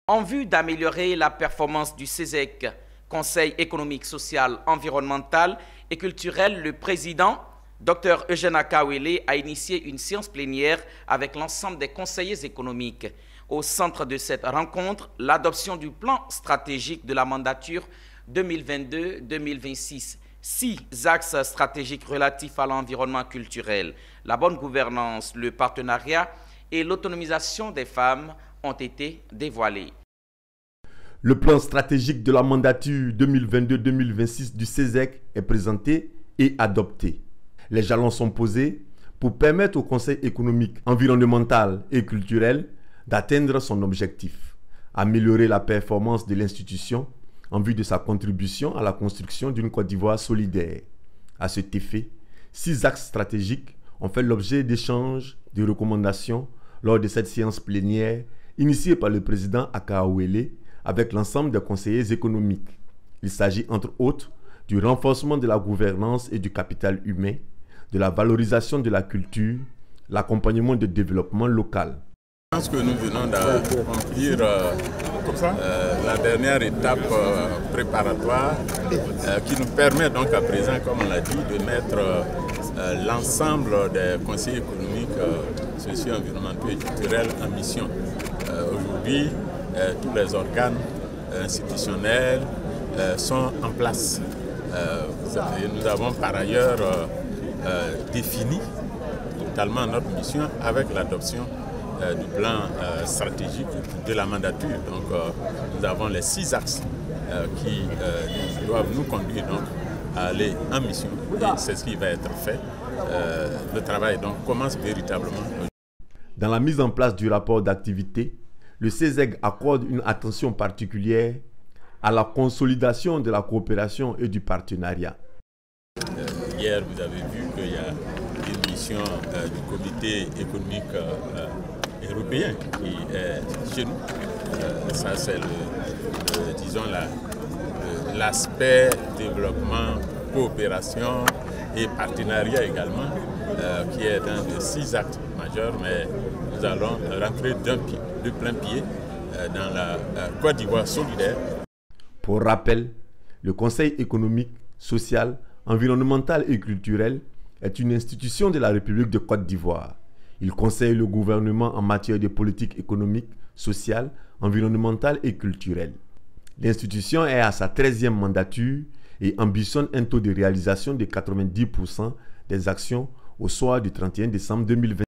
En vue d'améliorer la performance du CESEC, Conseil économique, social, environnemental et culturel, le président, Dr Eugène Akawele, a initié une séance plénière avec l'ensemble des conseillers économiques. Au centre de cette rencontre, l'adoption du plan stratégique de la mandature 2022-2026. 6 axes stratégiques relatifs à l'environnement culturel, la bonne gouvernance, le partenariat et l'autonomisation des femmes ont été dévoilés. Le plan stratégique de la mandature 2022-2026 du CESEC est présenté et adopté. Les jalons sont posés pour permettre au Conseil économique, environnemental et culturel d'atteindre son objectif, améliorer la performance de l'institution en vue de sa contribution à la construction d'une Côte d'Ivoire solidaire. À cet effet, 6 axes stratégiques ont fait l'objet d'échanges, de recommandations lors de cette séance plénière initiée par le président Akawele avec l'ensemble des conseillers économiques. Il s'agit entre autres du renforcement de la gouvernance et du capital humain, de la valorisation de la culture, l'accompagnement du développement local. Je pense que nous venons d'accomplir la dernière étape préparatoire qui nous permet donc à présent, comme on l'a dit, de mettre l'ensemble des conseillers économiques, sociaux, environnementaux et culturels en mission. Aujourd'hui, tous les organes institutionnels sont en place. Et nous avons par ailleurs défini totalement notre mission avec l'adoption du plan stratégique de la mandature. Donc nous avons les 6 axes qui doivent nous conduire donc à aller en mission. Et c'est ce qui va être fait. Le travail donc commence véritablement. Dans la mise en place du rapport d'activité, le CESEC accorde une attention particulière à la consolidation de la coopération et du partenariat. Hier, vous avez vu qu'il y a une mission du comité économique européen qui est chez nous. Ça, c'est disons l'aspect développement, coopération et partenariat également, qui est un des 6 actes majeurs, mais nous allons rentrer de plein pied dans la Côte d'Ivoire solidaire. Pour rappel, le Conseil économique, social, environnemental et culturel est une institution de la République de Côte d'Ivoire. Il conseille le gouvernement en matière de politique économique, sociale, environnementale et culturelle. L'institution est à sa 13e mandature et ambitionne un taux de réalisation de 90% des actions au soir du 31 décembre 2020.